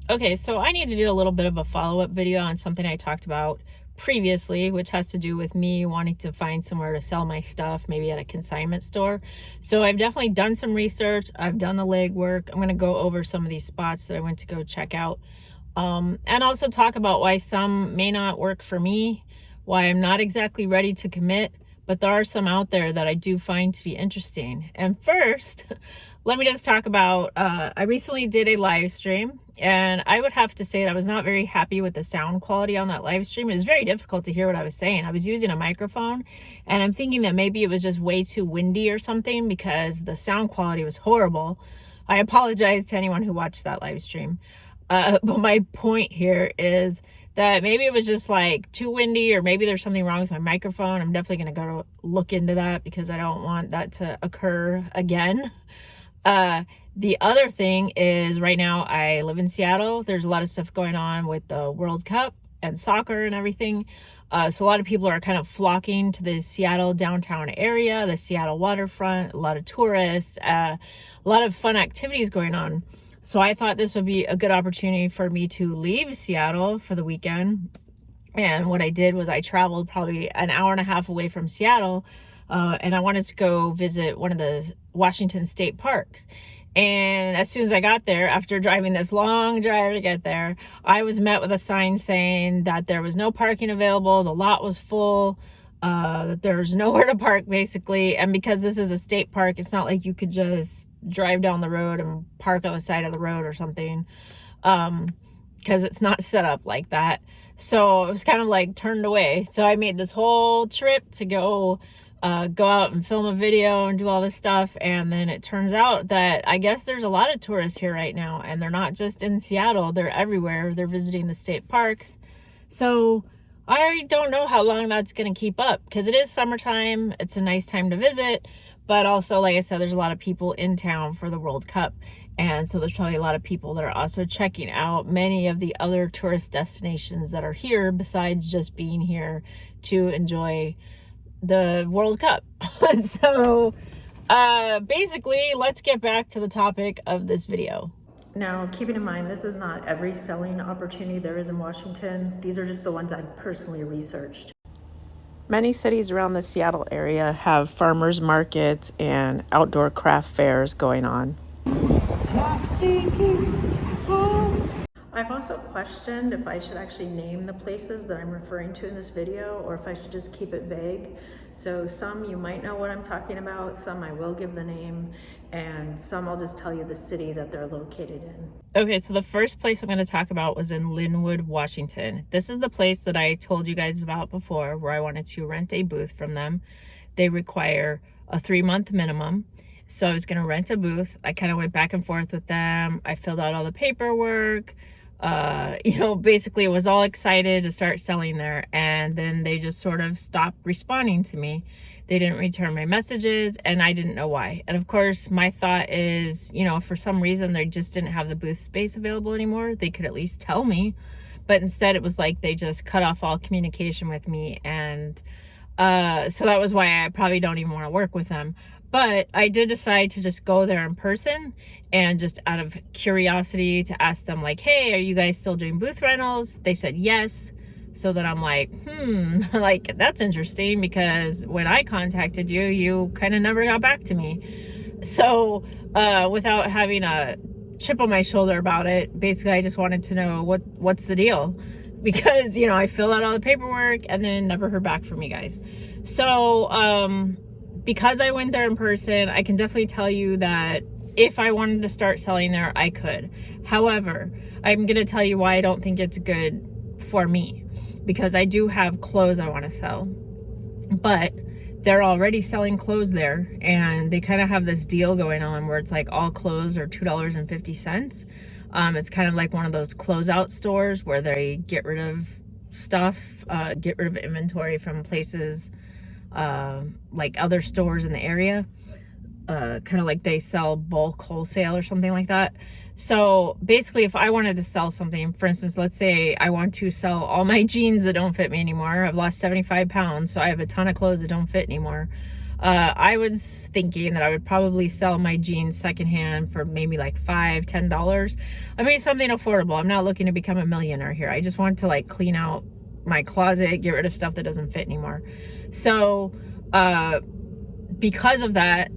Okay, so I need to do a little bit of a follow-up video on something I talked about previously, which has to do with me wanting to find somewhere to sell my stuff, maybe at a consignment store. So I've definitely done some research. I've done the legwork. I'm going to go over some of these spots that I went to go check out. And also talk about why some may not work for me, why I'm not exactly ready to commit, but there are some out there that I do find to be interesting. And first, let me just talk about, I recently did a live stream, and I would have to say that I was not very happy with the sound quality on that live stream. It was very difficult to hear what I was saying. I was using a microphone, and I'm thinking that maybe it was just way too windy or something because the sound quality was horrible. I apologize to anyone who watched that live stream. But my point here is that maybe it was just like too windy, or maybe there's something wrong with my microphone. I'm definitely going to go look into that because I don't want that to occur again. The other thing is right now I live in Seattle. There's a lot of stuff going on with the World Cup and soccer and everything. So a lot of people are kind of flocking to the Seattle downtown area, the Seattle waterfront, a lot of tourists, a lot of fun activities going on. So I thought this would be a good opportunity for me to leave Seattle for the weekend. And what I did was I traveled probably an hour and a half away from Seattle, and I wanted to go visit one of the Washington state parks. And as soon as I got there, after driving this long drive to get there, I was met with a sign saying that there was no parking available, the lot was full, that there was nowhere to park basically. And because this is a state park, it's not like you could just drive down the road and park on the side of the road or something, because it's not set up like that. So it was kind of like turned away. So I made this whole trip to go out and film a video and do all this stuff. And then it turns out that I guess there's a lot of tourists here right now, and they're not just in Seattle, they're everywhere. They're visiting the state parks. So I don't know how long that's going to keep up, because it is summertime. It's a nice time to visit, but also, like I said, there's a lot of people in town for the World Cup. And so there's probably a lot of people that are also checking out many of the other tourist destinations that are here besides just being here to enjoy the World Cup. So basically, let's get back to the topic of this video. Now, keeping in mind, this is not every selling opportunity there is in Washington. These are just the ones I've personally researched. Many cities around the Seattle area have farmers markets and outdoor craft fairs going on. I've also questioned if I should actually name the places that I'm referring to in this video, or if I should just keep it vague. So some you might know what I'm talking about, some I will give the name, and some I'll just tell you the city that they're located in. Okay, so the first place I'm going to talk about was in Linwood, Washington. This is the place that I told you guys about before, where I wanted to rent a booth from them. They require a 3-month minimum. So I was going to rent a booth. I kind of went back and forth with them. I filled out all the paperwork. Basically was all excited to start selling there, and then they just sort of stopped responding to me. They didn't return my messages, and I didn't know why. And of course, my thought is, for some reason they just didn't have the booth space available anymore. They could at least tell me, but instead it was like they just cut off all communication with me. And so that was why I probably don't even want to work with them. But I did decide to just go there in person, and just out of curiosity to ask them, like, hey, are you guys still doing booth rentals? They said yes. So then I'm like, like, that's interesting, because when I contacted you, you kind of never got back to me. So without having a chip on my shoulder about it, basically I just wanted to know what's the deal, because I filled out all the paperwork and then never heard back from you guys. So because I went there in person, I can definitely tell you that if I wanted to start selling there, I could. However, I'm going to tell you why I don't think it's good for me, because I do have clothes I want to sell, but they're already selling clothes there, and they kind of have this deal going on where it's like all clothes are $2.50. It's kind of like one of those closeout stores where they get rid of stuff, get rid of inventory from places like other stores in the area, kind of like they sell bulk wholesale or something like that. So basically, if I wanted to sell something, for instance, let's say I want to sell all my jeans that don't fit me anymore. I've lost 75 pounds, so I have a ton of clothes that don't fit anymore. I was thinking that I would probably sell my jeans secondhand for maybe like $5-10. I mean, something affordable. I'm not looking to become a millionaire here. I just want to like clean out my closet, get rid of stuff that doesn't fit anymore. So because of that,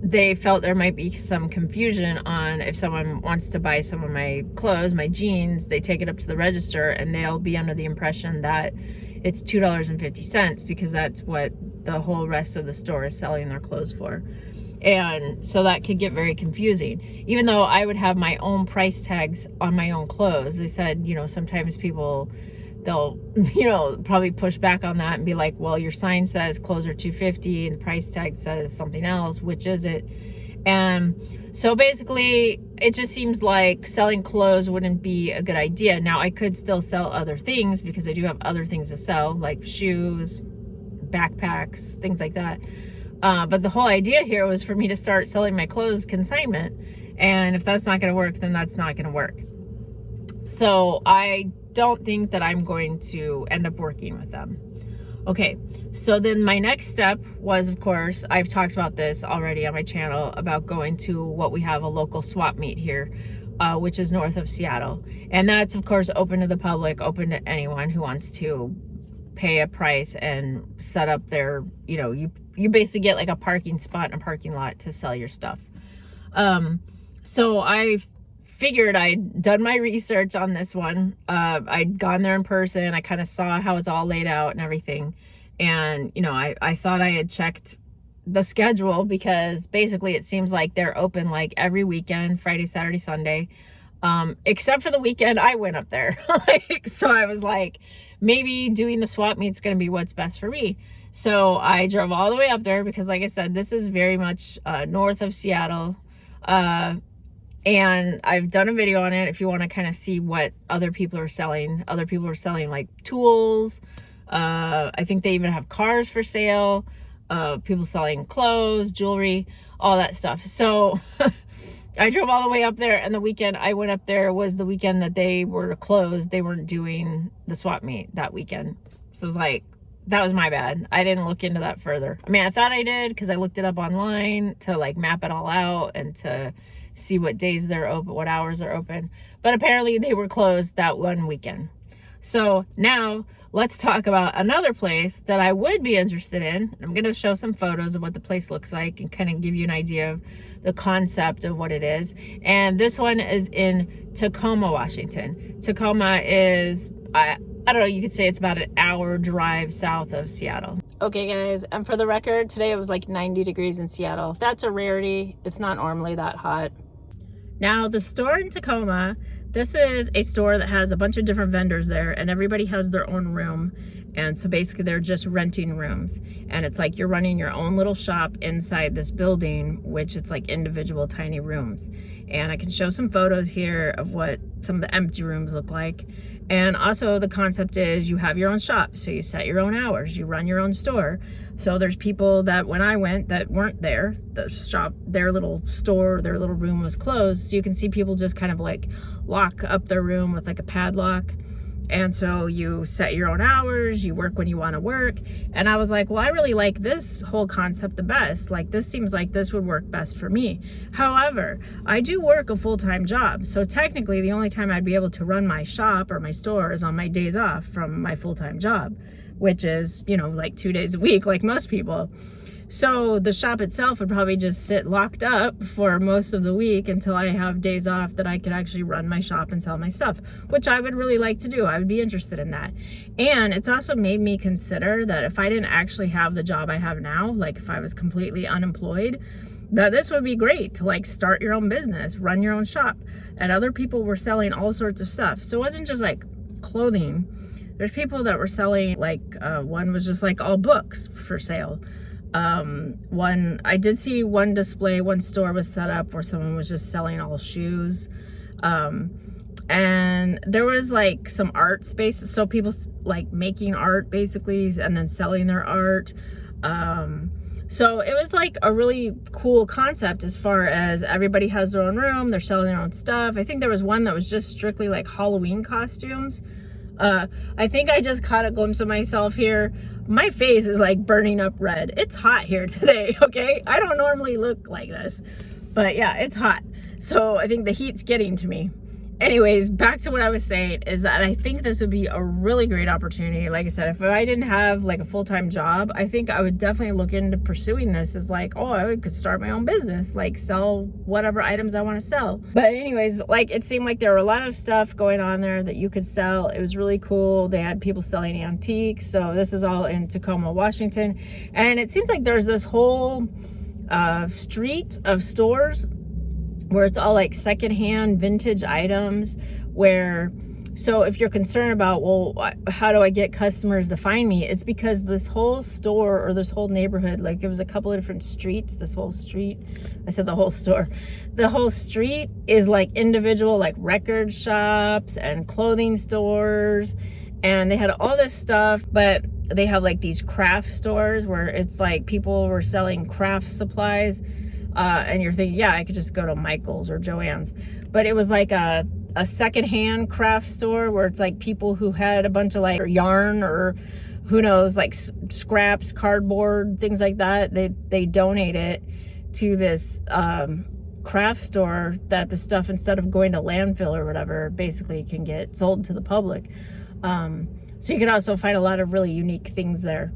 they felt there might be some confusion on if someone wants to buy some of my clothes, my jeans, they take it up to the register and they'll be under the impression that it's $2.50 because that's what the whole rest of the store is selling their clothes for. And so that could get very confusing. Even though I would have my own price tags on my own clothes, they said, you know, sometimes people, they'll, you know, probably push back on that and be like, well, your sign says clothes are $2.50 and the price tag says something else. Which is it? And so basically, it just seems like selling clothes wouldn't be a good idea. Now, I could still sell other things because I do have other things to sell, like shoes, backpacks, things like that. But the whole idea here was for me to start selling my clothes consignment. And if that's not going to work, then that's not going to work. So I don't think that I'm going to end up working with them. Okay, so then my next step was, of course, I've talked about this already on my channel about going to what we have a local swap meet here, which is north of Seattle. And that's, of course, open to the public, open to anyone who wants to pay a price and set up their, you know, you basically get like a parking spot in a parking lot to sell your stuff. So I figured I'd done my research on this one. I'd gone there in person. I kind of saw how it's all laid out and everything. And, you know, I thought I had checked the schedule because basically it seems like they're open like every weekend, Friday, Saturday, Sunday, except for the weekend I went up there. So I was like, maybe doing the swap meet's going to be what's best for me. So I drove all the way up there because, like I said, this is very much north of Seattle. And I've done a video on it if you want to kind of see what other people are selling. Other people are selling like tools. I think they even have cars for sale. People selling clothes, jewelry, all that stuff. So I drove all the way up there, and the weekend I went up there was the weekend that they were closed. They weren't doing the swap meet that weekend. So it was like, that was my bad. I didn't look into that further. I mean, I thought I did because I looked it up online to like map it all out and to see what days they're open, what hours are open. But apparently they were closed that one weekend. So now let's talk about another place that I would be interested in. I'm going to show some photos of what the place looks like and kind of give you an idea of the concept of what it is. And this one is in Tacoma, Washington. Tacoma is, I don't know, you could say it's about an hour drive south of Seattle. Okay guys, and for the record, today it was like 90 degrees in Seattle. That's a rarity. It's not normally that hot. Now the store in Tacoma, this is a store that has a bunch of different vendors there, and everybody has their own room. And so basically they're just renting rooms, and it's like you're running your own little shop inside this building, which it's like individual tiny rooms. And I can show some photos here of what some of the empty rooms look like. And also the concept is you have your own shop, so you set your own hours, you run your own store. So there's people that when I went that weren't there, the shop, their little store, their little room was closed. So you can see people just kind of like lock up their room with like a padlock. And so you set your own hours, you work when you want to work. And I was like, well, I really like this whole concept the best. Like, this seems like this would work best for me. However, I do work a full-time job. So technically the only time I'd be able to run my shop or my store is on my days off from my full-time job, which is, you know, like 2 days a week, like most people. So the shop itself would probably just sit locked up for most of the week until I have days off that I could actually run my shop and sell my stuff, which I would really like to do. I would be interested in that. And it's also made me consider that if I didn't actually have the job I have now, like if I was completely unemployed, that this would be great to like start your own business, run your own shop. And other people were selling all sorts of stuff. So it wasn't just like clothing. There's people that were selling like, one was just like all books for sale. I did see one display, one store was set up where someone was just selling all shoes. And there was like some art spaces. So people like making art basically and then selling their art. So it was like a really cool concept as far as everybody has their own room. They're selling their own stuff. I think there was one that was just strictly like Halloween costumes. I think I just caught a glimpse of myself here. My face is like burning up red. It's hot here today, okay? I don't normally look like this, but yeah, it's hot. So I think the heat's getting to me. Anyways, back to what I was saying is that I think this would be a really great opportunity. Like I said, if I didn't have like a full-time job, I think I would definitely look into pursuing this as like, oh, I could start my own business, like sell whatever items I want to sell. But anyways, like it seemed like there were a lot of stuff going on there that you could sell. It was really cool. They had people selling antiques. So this is all in Tacoma, Washington. And it seems like there's this whole street of stores where it's all like secondhand vintage items where, so if you're concerned about, well, how do I get customers to find me? It's because this whole store or this whole neighborhood, like it was a couple of different streets, this whole street, I said the whole store, the whole street is like individual like record shops and clothing stores. And they had all this stuff, but they have like these craft stores where it's like people were selling craft supplies. And you're thinking, yeah, I could just go to Michael's or Joann's. But it was like a secondhand craft store where it's like people who had a bunch of like yarn or who knows, like scraps, cardboard, things like that. They donate it to this craft store that the stuff, instead of going to landfill or whatever, basically can get sold to the public. So you can also find a lot of really unique things there.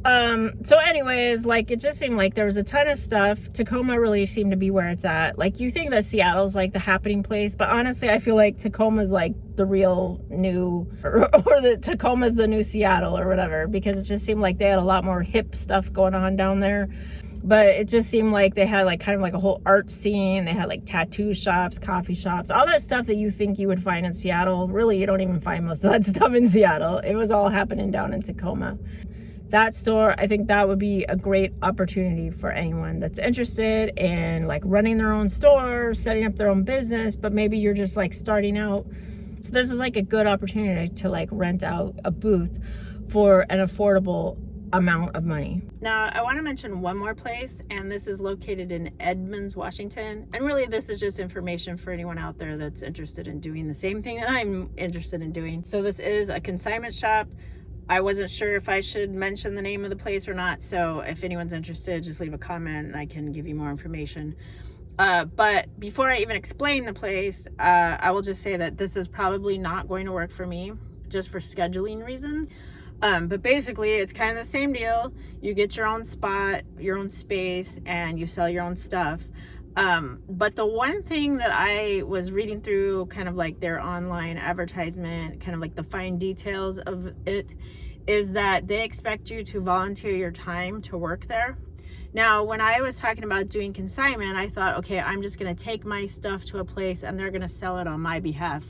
So anyways, like it just seemed like there was a ton of stuff. Tacoma really seemed to be where it's at. Like you think that Seattle's like the happening place, but honestly I feel like Tacoma's like the real new, or the Tacoma's the new Seattle or whatever, because it just seemed like they had a lot more hip stuff going on down there. But it just seemed like they had like kind of like a whole art scene. They had like tattoo shops, coffee shops, all that stuff that you think you would find in Seattle. Really, you don't even find most of that stuff in Seattle. It was all happening down in Tacoma. That store, I think that would be a great opportunity for anyone that's interested in like running their own store, setting up their own business, but maybe you're just like starting out. So this is like a good opportunity to like rent out a booth for an affordable amount of money. Now, I want to mention one more place, and this is located in Edmonds, Washington. And really, this is just information for anyone out there that's interested in doing the same thing that I'm interested in doing. So this is a consignment shop. I wasn't sure if I should mention the name of the place or not, so if anyone's interested, just leave a comment and I can give you more information. But before I even explain the place, I will just say that this is probably not going to work for me, just for scheduling reasons. But basically, it's kind of the same deal. You get your own spot, your own space, and you sell your own stuff. But the one thing that I was reading through kind of like their online advertisement, kind of like the fine details of it, is that they expect you to volunteer your time to work there. Now, when I was talking about doing consignment, I thought, okay, I'm just going to take my stuff to a place and they're going to sell it on my behalf.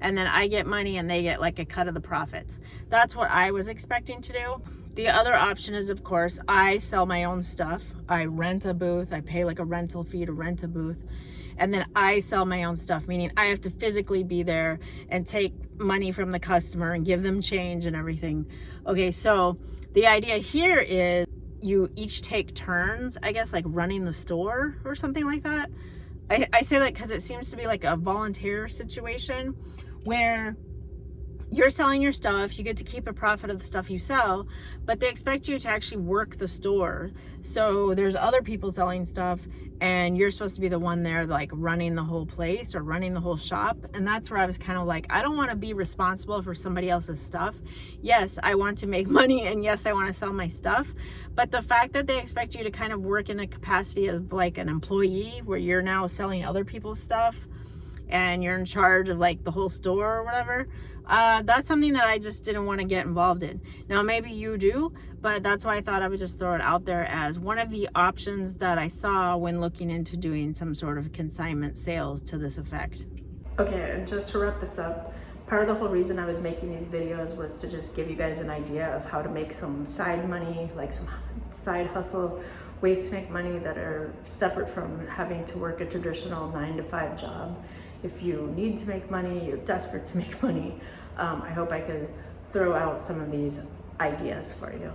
And then I get money and they get like a cut of the profits. That's what I was expecting to do. The other option is, of course, I sell my own stuff. I rent a booth. I pay like a rental fee to rent a booth. And then I sell my own stuff, meaning I have to physically be there and take money from the customer and give them change and everything. Okay, so the idea here is you each take turns, I guess, like running the store or something like that. I say that because it seems to be like a volunteer situation where you're selling your stuff, you get to keep a profit of the stuff you sell, but they expect you to actually work the store. So there's other people selling stuff and you're supposed to be the one there like running the whole place or running the whole shop. And that's where I was kind of like, I don't want to be responsible for somebody else's stuff. Yes, I want to make money, and yes, I want to sell my stuff. But the fact that they expect you to kind of work in a capacity of like an employee where you're now selling other people's stuff and you're in charge of like the whole store or whatever, that's something that I just didn't want to get involved in. Now, maybe you do, but that's why I thought I would just throw it out there as one of the options that I saw when looking into doing some sort of consignment sales to this effect. Okay, and just to wrap this up, part of the whole reason I was making these videos was to just give you guys an idea of how to make some side money, like some side hustle, ways to make money that are separate from having to work a traditional 9-to-5 job. If you need to make money, you're desperate to make money, I hope I could throw out some of these ideas for you.